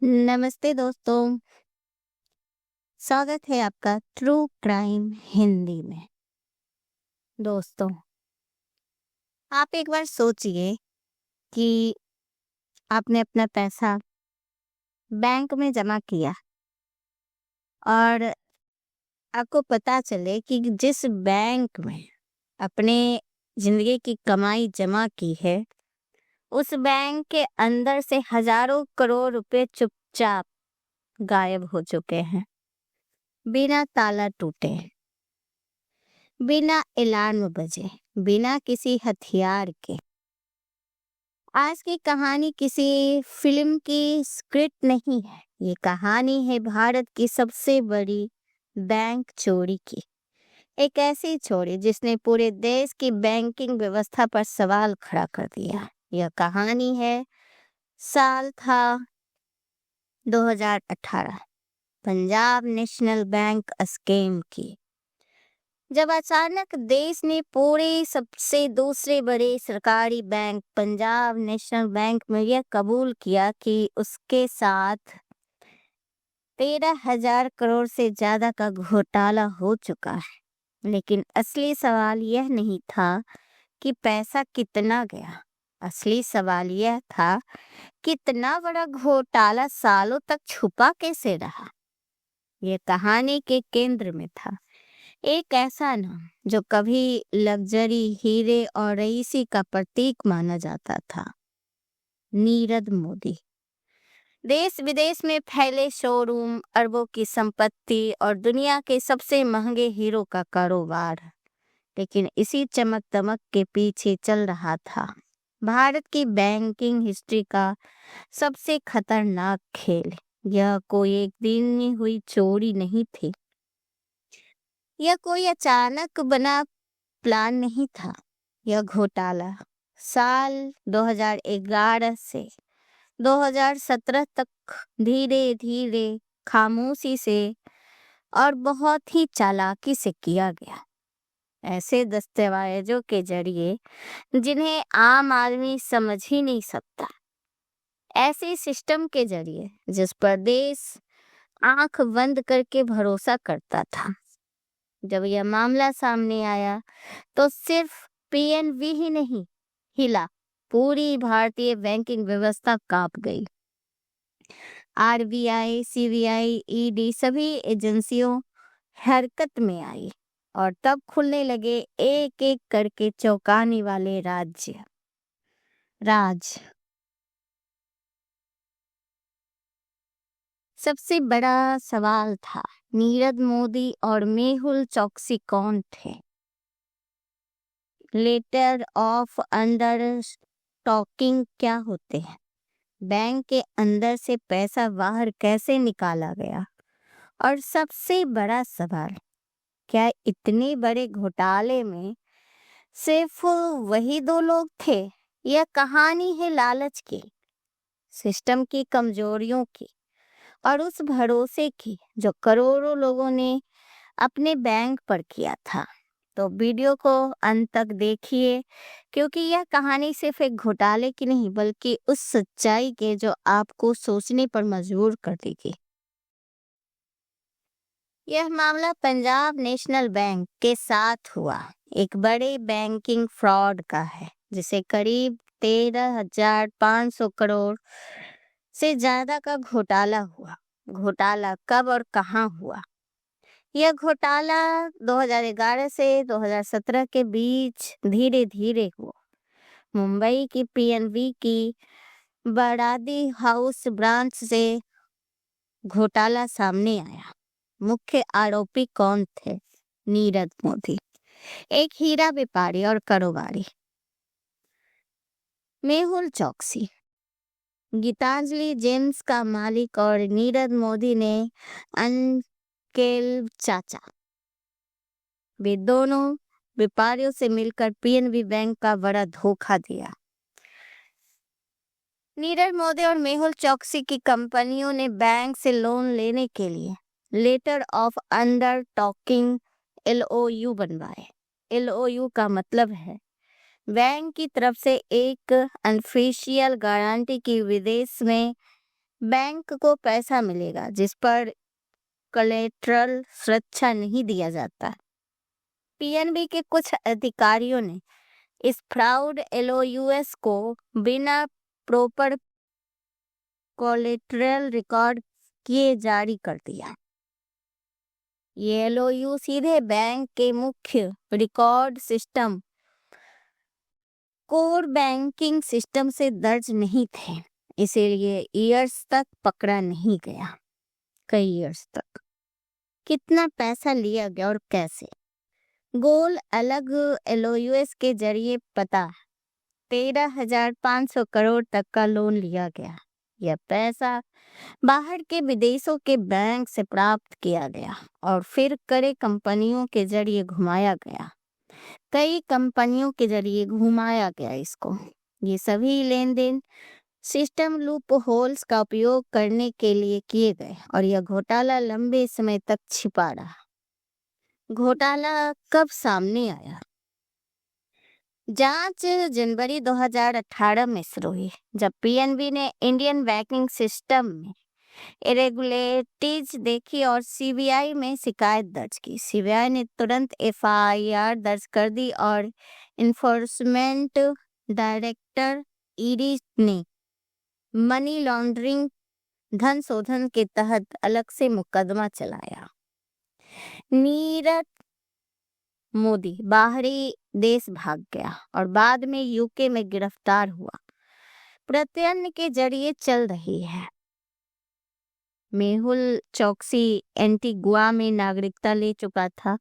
नमस्ते दोस्तों, स्वागत है आपका ट्रू क्राइम हिंदी में। दोस्तों, आप एक बार सोचिए कि आपने अपना पैसा बैंक में जमा किया और आपको पता चले कि जिस बैंक में अपने जिंदगी की कमाई जमा की है, उस बैंक के अंदर से हजारों करोड़ रुपए चुपचाप गायब हो चुके हैं, बिना ताला टूटे, बिना अलार्म बजे, बिना किसी हथियार के। आज की कहानी किसी फिल्म की स्क्रिप्ट नहीं है। ये कहानी है भारत की सबसे बड़ी बैंक चोरी की। एक ऐसी चोरी जिसने पूरे देश की बैंकिंग व्यवस्था पर सवाल खड़ा कर दिया। यह कहानी है, साल था 2018, पंजाब नेशनल बैंक स्कैम की, जब अचानक देश ने पूरे सबसे दूसरे बड़े सरकारी बैंक पंजाब नेशनल बैंक में यह कबूल किया कि उसके साथ 13,000 करोड़ से ज्यादा का घोटाला हो चुका है। लेकिन असली सवाल यह नहीं था कि पैसा कितना गया। असली सवाल यह था कि इतना बड़ा घोटाला सालों तक छुपा कैसे रहा। यह कहानी के केंद्र में था एक ऐसा नाम जो कभी लग्जरी, हीरे और रईसी का प्रतीक माना जाता था, नीरद मोदी। देश विदेश में फैले शोरूम, अरबों की संपत्ति और दुनिया के सबसे महंगे हीरो का कारोबार। लेकिन इसी चमक दमक के पीछे चल रहा था भारत की बैंकिंग हिस्ट्री का सबसे खतरनाक खेल। यह कोई एक दिन में हुई चोरी नहीं थी, यह कोई अचानक बना प्लान नहीं था। यह घोटाला साल 2011 से 2017 तक धीरे धीरे, खामोशी से और बहुत ही चालाकी से किया गया। ऐसे दस्तावेजों के जरिए जिन्हें आम आदमी समझ ही नहीं सकता, ऐसे सिस्टम के जरिए जिस पर देश आंख बंद करके भरोसा करता था। जब यह मामला सामने आया तो सिर्फ पीएनबी ही नहीं हिला, पूरी भारतीय बैंकिंग व्यवस्था कांप गई। आरबीआई, सीबीआई, ईडी सभी एजेंसियों हरकत में आई और तब खुलने लगे एक एक करके चौंकाने वाले राज। सबसे बड़ा सवाल था, नीरद मोदी और मेहुल चोकसी कौन थे? लेटर ऑफ अंडरस्टैंडिंग क्या होते हैं? बैंक के अंदर से पैसा बाहर कैसे निकाला गया? और सबसे बड़ा सवाल, क्या इतने बड़े घोटाले में सिर्फ वही दो लोग थे? यह कहानी है लालच की, सिस्टम की कमजोरियों की और उस भरोसे की जो करोड़ों लोगों ने अपने बैंक पर किया था। तो वीडियो को अंत तक देखिए, क्योंकि यह कहानी सिर्फ एक घोटाले की नहीं बल्कि उस सच्चाई के जो आपको सोचने पर मजबूर कर देगी। यह मामला पंजाब नेशनल बैंक के साथ हुआ एक बड़े बैंकिंग फ्रॉड का है, जिसे करीब 13,500 करोड़ से ज्यादा का घोटाला हुआ। घोटाला कब और कहां हुआ? यह घोटाला 2011 से 2017 के बीच धीरे धीरे हुआ। मुंबई की पीएनबी की बड़ादी हाउस ब्रांच से घोटाला सामने आया। मुख्य आरोपी कौन थे? नीरद मोदी, एक हीरा व्यापारी और कारोबारी। मेहुल चोकसी, गीतांजलि जेम्स का मालिक और नीरद मोदी ने अंकेल चाचा। वे दोनों व्यापारियों से मिलकर पीएनबी बैंक का बड़ा धोखा दिया। नीरज मोदी और मेहुल चोकसी की कंपनियों ने बैंक से लोन लेने के लिए लेटर ऑफ अंडरटेकिंग LOU बनवाए। LOU का मतलब है बैंक की तरफ से एक ऑफिशियल गारंटी की विदेश में बैंक को पैसा मिलेगा जिस पर कोलेटरल सुरक्षा नहीं दिया जाता। पीएनबी के कुछ अधिकारियों ने इस फ्रॉड एलओयूएस को बिना प्रॉपर कोलेटरल रिकॉर्ड किए जारी कर दिया। ये एलओयू सीधे बैंक के मुख्य record system core banking system से दर्ज नहीं थे, इसीलिए ईयर्स तक पकड़ा नहीं गया। कई ईयर्स तक कितना पैसा लिया गया और कैसे, गोल अलग एलओयूएस के जरिए पता 13,500 करोड़ तक का लोन लिया गया। यह पैसा बाहर के विदेशों के बैंक से प्राप्त किया गया और फिर कई कंपनियों के जरिए घुमाया गया। इसको ये सभी लेन देन सिस्टम लूप होल्स का उपयोग करने के लिए किए गए और यह घोटाला लंबे समय तक छिपा रहा। घोटाला कब सामने आया? जांच जनवरी 2018 में शुरू हुई, जब पीएनबी ने इंडियन बैंकिंग सिस्टम में इरेगुलेरिटीज देखी और सीबीआई में शिकायत दर्ज की। सीबीआई ने तुरंत एफआईआर दर्ज कर दी और इन्फोर्समेंट डायरेक्टर ईडी ने मनी लॉन्ड्रिंग धन शोधन के तहत अलग से मुकदमा चलाया। नीरव मोदी बाहरी देश भाग गया और बाद में यूके में गिरफ्तार हुआ। प्रत्यर्थ के चल रही है। मेहुल चौकसी एंटीगुआ में नागरिकता ले चुका था,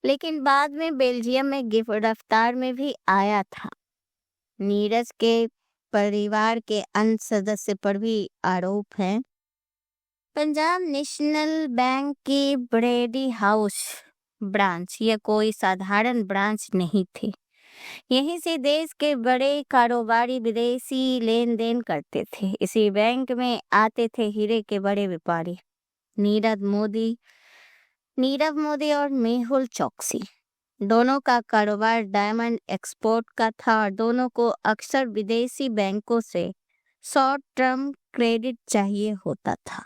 लेकिन बाद में बेल्जियम में गिरफ्तार में भी आया था। नीरज के परिवार के अन्य सदस्य पर भी आरोप है। पंजाब नेशनल बैंक की ब्रेडी हाउस ब्रांच यह कोई साधारण ब्रांच नहीं थी। यहीं से देश के बड़े कारोबारी विदेशी लेन देन करते थे। इसी बैंक में आते थे हीरे के बड़े व्यापारी नीरव मोदी और मेहुल चौकसी। दोनों का कारोबार डायमंड एक्सपोर्ट का था और दोनों को अक्सर विदेशी बैंकों से शॉर्ट टर्म क्रेडिट चाहिए होता था।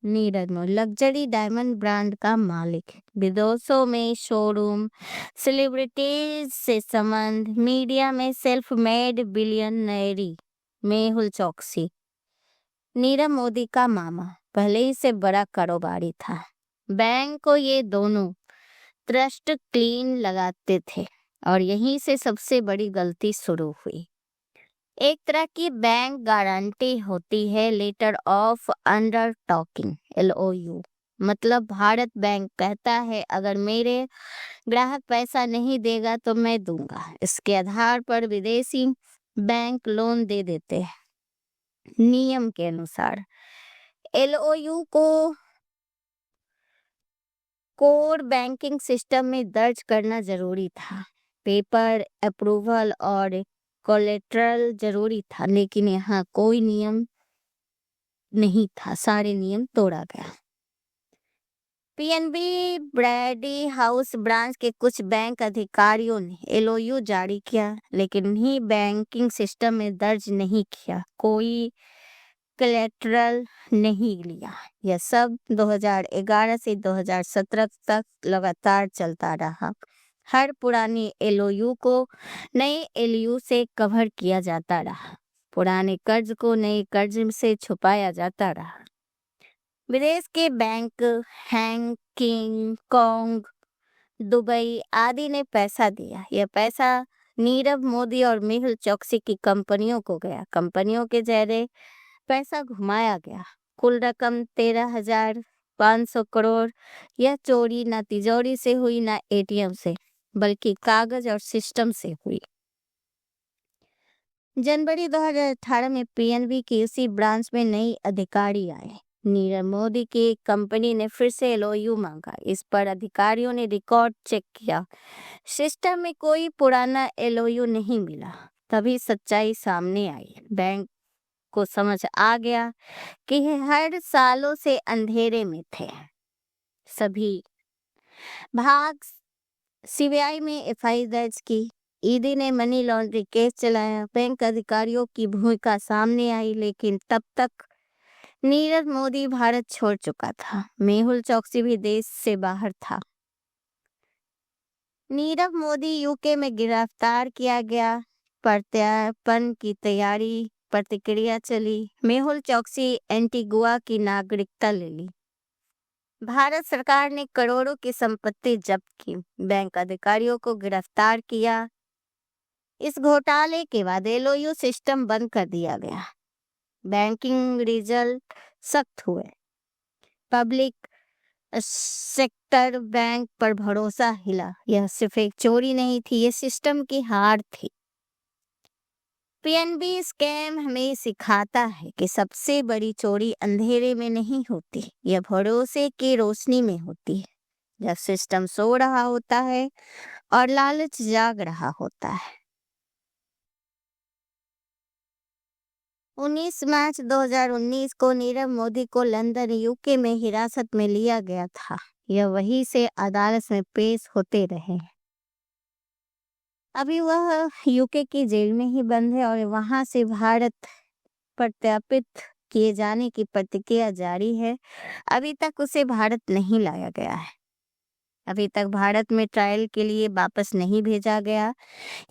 Neeraj Modi luxury diamond brand का मालिक, विदेशों में शोरूम, सेलिब्रिटीज से संबंध, मीडिया में सेल्फ मेड बिलियनरी मेहुल चौकसी नीरव मोदी का मामा पहले ही से बड़ा कारोबारी था। बैंक को ये दोनों ट्रस्ट क्लीन लगाते थे और यहीं से सबसे बड़ी गलती शुरू हुई। एक तरह की बैंक गारंटी होती है, लेटर ऑफ अंडरटेकिंग एलओयू। मतलब भारत बैंक कहता है अगर मेरे ग्राहक पैसा नहीं देगा तो मैं दूंगा। इसके आधार पर विदेशी बैंक लोन दे देते हैं। नियम के अनुसार एलओयू को कोर बैंकिंग सिस्टम में दर्ज करना जरूरी था। पेपर अप्रूवल और कोलेटरल जरूरी था, लेकिन यहाँ कोई नियम नहीं था। सारे नियम तोड़ा गया। पीएनबी ब्रेडी हाउस ब्रांच के कुछ बैंक अधिकारियों ने एलओयू जारी किया, लेकिन उन्हीं बैंकिंग सिस्टम में दर्ज नहीं किया, कोई कोलेटरल नहीं लिया। यह सब 2011 से 2017 तक लगातार चलता रहा। हर पुरानी एलओयू को नए एलओयू से कवर किया जाता रहा। पुराने कर्ज को नए कर्ज से छुपाया जाता रहा। विदेश के बैंक हैंग कॉन्ग, दुबई आदि ने पैसा दिया। यह पैसा नीरव मोदी और मेहुल चौकसी की कंपनियों को गया। कंपनियों के जरिए पैसा घुमाया गया। कुल रकम 13,500 करोड़। यह चोरी ना तिजोरी से हुई ना एटीएम से, बल्कि कागज और सिस्टम से हुई। जनवरी 2018 में पीएनबी की उसी ब्रांच में नई अधिकारी आए। नीरव मोदी की कंपनी ने फिर से एलओयू मांगा। इस पर अधिकारियों ने रिकॉर्ड चेक किया। सिस्टम में कोई पुराना एलओयू नहीं मिला। तभी सच्चाई सामने आई। बैंक को समझ आ गया कि हर सालों से अंधेरे में थे। सभी भाग सीबीआई में एफआईआर दर्ज की। ईडी ने मनी लॉन्ड्रिंग केस चलाया। बैंक अधिकारियों की भूमिका सामने आई, लेकिन तब तक नीरव मोदी भारत छोड़ चुका था। मेहुल चौकसी भी देश से बाहर था। नीरव मोदी यूके में गिरफ्तार किया गया। प्रत्यार्पण की प्रतिक्रिया चली। मेहुल चौकसी एंटीगुआ की नागरिकता ले ली। भारत सरकार ने करोड़ों की संपत्ति जब्त की। बैंक अधिकारियों को गिरफ्तार किया। इस घोटाले के बाद एलओयू सिस्टम बंद कर दिया गया। बैंकिंग रिजल्ट सख्त हुए। पब्लिक सेक्टर बैंक पर भरोसा हिला। यह सिर्फ एक चोरी नहीं थी, यह सिस्टम की हार थी। पीएनबी स्कैम हमें सिखाता है कि सबसे बड़ी चोरी अंधेरे में नहीं होती, यह भरोसे की रोशनी में होती है। जब सिस्टम सो रहा होता है और लालच जाग रहा होता है। 19 मार्च 2019 को नीरव मोदी को लंदन यूके में हिरासत में लिया गया था। यह वहीं से अदालत में पेश होते रहे। अभी वह यूके की जेल में ही बंद है और वहां से भारत प्रत्यार्पित किए जाने की प्रक्रिया जारी है। अभी तक उसे भारत नहीं लाया गया है। अभी तक भारत में ट्रायल के लिए वापस नहीं भेजा गया।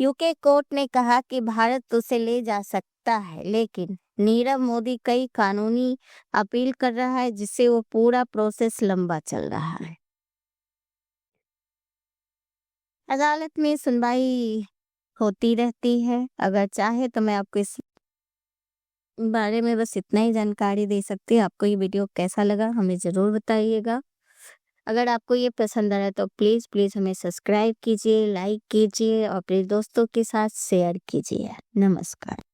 यूके कोर्ट ने कहा कि भारत उसे ले जा सकता है, लेकिन नीरव मोदी कई कानूनी अपील कर रहा है, जिससे वो पूरा प्रोसेस लंबा चल रहा है। अदालत में सुनवाई होती रहती है। अगर चाहे तो मैं आपको इस बारे में बस इतना ही जानकारी दे सकती हूँ। आपको ये वीडियो कैसा लगा हमें ज़रूर बताइएगा। अगर आपको ये पसंद आ रहा है तो प्लीज़ हमें सब्सक्राइब कीजिए, लाइक कीजिए और अपने दोस्तों के साथ शेयर कीजिए। नमस्कार।